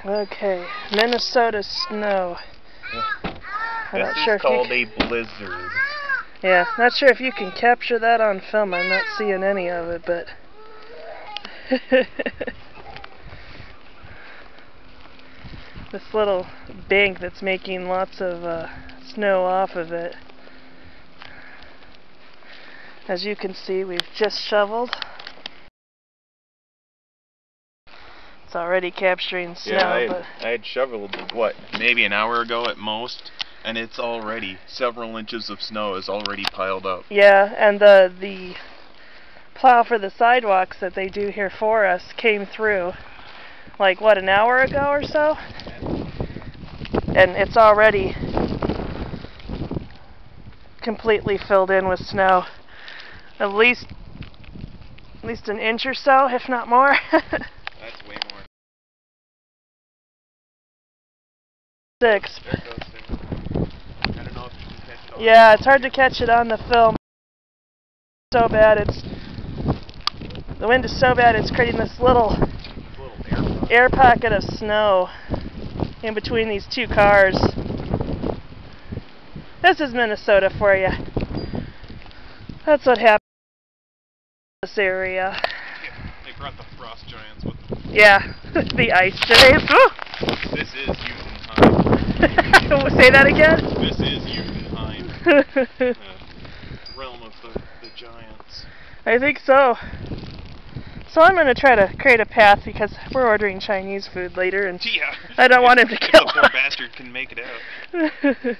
Okay, Minnesota snow. This is called a blizzard. Yeah, not sure if you can capture that on film. I'm not seeing any of it, but this little bank that's making lots of snow off of it. As you can see, we've just shoveled. It's already capturing snow. Yeah, I had shoveled, what, maybe an hour ago at most, and it's already, several inches of snow is already piled up. Yeah, and the plow for the sidewalks that they do here for us came through, like, what, an hour ago or so? And it's already completely filled in with snow. At least an inch or so, if not more. That's way more. 6. There it goes. I don't know if you can catch it on. Yeah, it's hard to catch it on the film. So bad, the wind is so bad it's creating this little air pocket of snow in between these two cars. This is Minnesota for you. That's what happened in this area. Yeah, they brought the frost giants with them. Yeah, the ice giants. This is Jotunheim. Say that again? This is Jotunheim. Realm of the giants. I think so. So I'm going to try to create a path because we're ordering Chinese food later, and yeah. I don't want him to kill us. The poor bastard can make it out.